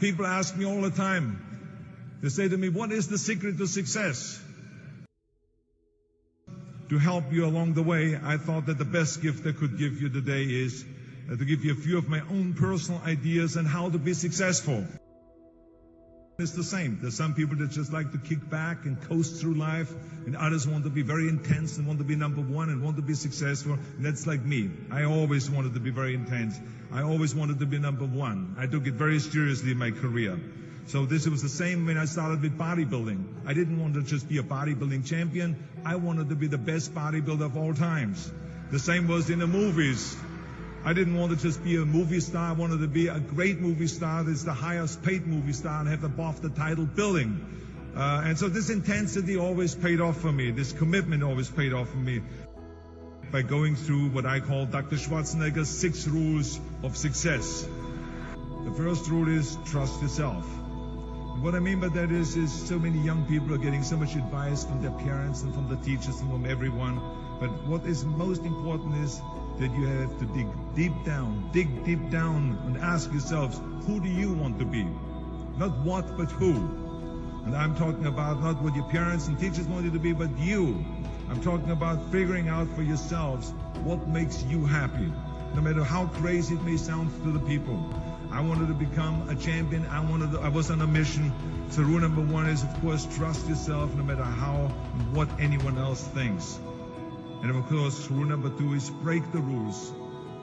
People ask me all the time, they say to me, what is the secret to success? To help you along the way, I thought that the best gift I could give you today is to give you a few of my own personal ideas on how to be successful. It's the same. There's some people that just like to kick back and coast through life, and others want to be very intense and want to be number one and want to be successful. And that's like me. I always wanted to be very intense. I always wanted to be number one. I took it very seriously in my career. So this was the same when I started with bodybuilding. I didn't want to just be a bodybuilding champion. I wanted to be the best bodybuilder of all times. The same was in the movies. I didn't want to just be a movie star. I wanted to be a great movie star that's the highest paid movie star and have above the title billing. And so this intensity always paid off for me. This commitment always paid off for me by going through what I call Dr. Schwarzenegger's 6 rules of success. The first rule is trust yourself. And what I mean by that is so many young people are getting so much advice from their parents and from the teachers and from everyone. But what is most important is that you have to dig deep down and ask yourselves, who do you want to be? Not what, but who. And I'm talking about not what your parents and teachers want you to be, but you. I'm talking about figuring out for yourselves what makes you happy, no matter how crazy it may sound to the people. I wanted to become a champion. I was on a mission. So rule number 1 is, of course, trust yourself no matter how and what anyone else thinks. And of course, rule number 2 is break the rules.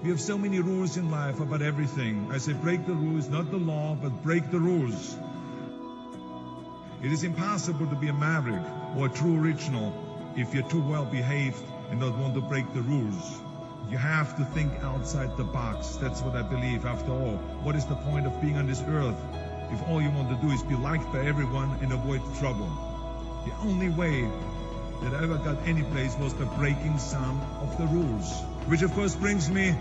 We have so many rules in life about everything. I say break the rules, not the law, but break the rules. It is impossible to be a maverick or a true original if you're too well behaved and don't want to break the rules. You have to think outside the box. That's what I believe. After all, what is the point of being on this earth if all you want to do is be liked by everyone and avoid trouble? The only way that I ever got any place was by breaking some of the rules. Which of course brings me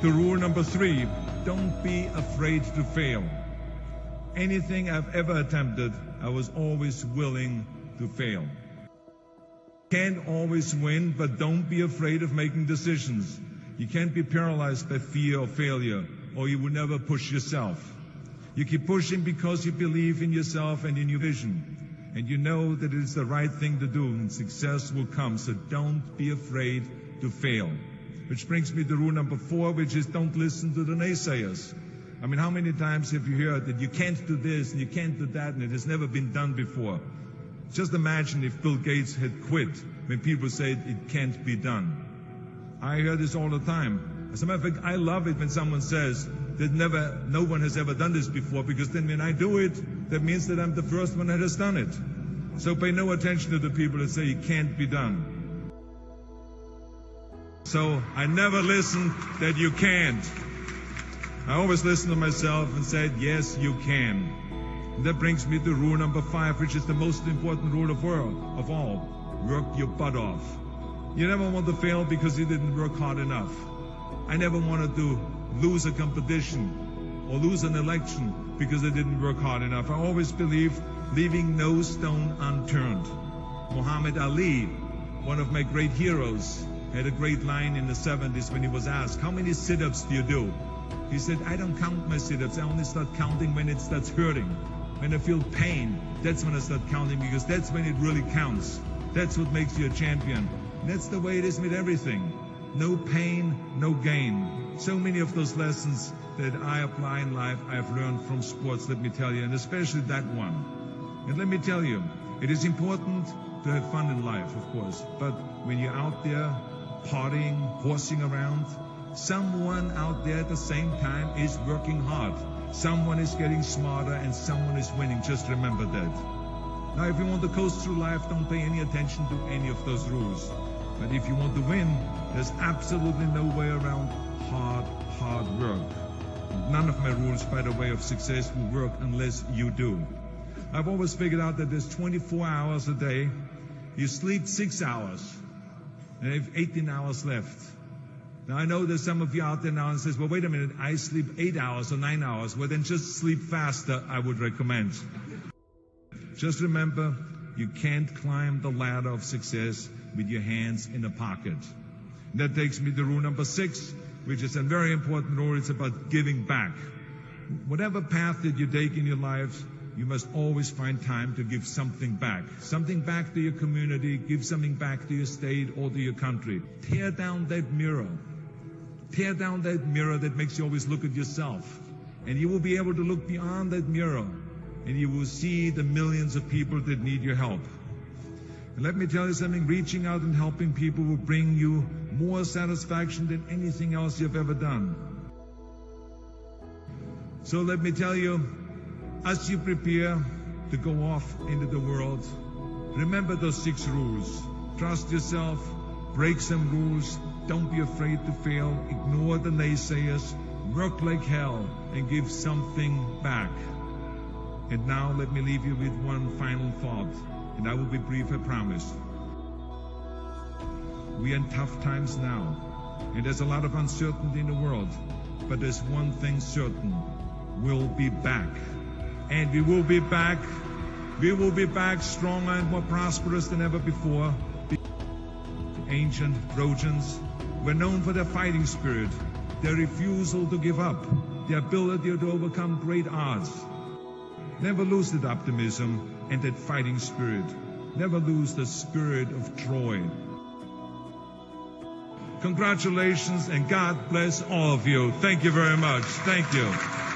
to rule number 3. Don't be afraid to fail. Anything I've ever attempted, I was always willing to fail. Can't always win, but don't be afraid of making decisions. You can't be paralyzed by fear or failure, or you will never push yourself. You keep pushing because you believe in yourself and in your vision. And you know that it is the right thing to do, and success will come. So don't be afraid to fail. Which brings me to rule number 4, which is don't listen to the naysayers. I mean, how many times have you heard that you can't do this and you can't do that and it has never been done before? Just imagine if Bill Gates had quit when people said it can't be done. I hear this all the time. As a matter of fact, I love it when someone says that no one has ever done this before, because then when I do it, that means that I'm the first one that has done it. So pay no attention to the people that say it can't be done. So I never listen that you can't. I always listen to myself and said, yes, you can. And that brings me to rule number 5, which is the most important rule of all. Work your butt off. You never want to fail because you didn't work hard enough. I never wanted to lose a competition or lose an election because I didn't work hard enough. I always believed leaving no stone unturned. Muhammad Ali, one of my great heroes, had a great line in the 70s when he was asked, how many sit-ups do you do? He said, I don't count my sit-ups. I only start counting when it starts hurting. When I feel pain, that's when I start counting, because that's when it really counts. That's what makes you a champion. And that's the way it is with everything. No pain, no gain. So many of those lessons that I apply in life, I've learned from sports, let me tell you, and especially that one. And let me tell you, it is important to have fun in life, of course. But when you're out there partying, horsing around, someone out there at the same time is working hard. Someone is getting smarter and someone is winning. Just remember that. Now, if you want to coast through life, don't pay any attention to any of those rules. But if you want to win, there's absolutely no way around hard work. None of my rules, by the way, of success will work unless you do. I've always figured out that there's 24 hours a day. You sleep 6 hours, and you have 18 hours left. Now, I know there's some of you out there now and says, well, wait a minute, I sleep 8 hours or 9 hours. Well, then just sleep faster, I would recommend. Just remember, you can't climb the ladder of success with your hands in a pocket. And that takes me to rule number 6, which is a very important rule. It's about giving back. whatever path that you take in your lives, you must always find time to give something back. Something back to your community, give something back to your state or to your country. Tear down that mirror. Tear down that mirror that makes you always look at yourself. And you will be able to look beyond that mirror, and you will see the millions of people that need your help. And let me tell you something, reaching out and helping people will bring you more satisfaction than anything else you've ever done. So let me tell you, as you prepare to go off into the world, remember those 6 rules. Trust yourself, break some rules, don't be afraid to fail, ignore the naysayers, work like hell, and give something back. And now let me leave you with one final thought, and I will be brief, I promise. We are in tough times now, and there's a lot of uncertainty in the world, but there's one thing certain, we'll be back. And we will be back. We will be back stronger and more prosperous than ever before. The ancient Trojans were known for their fighting spirit, their refusal to give up, their ability to overcome great odds. Never lose that optimism and that fighting spirit. Never lose the spirit of Troy. Congratulations and God bless all of you. Thank you very much. Thank you.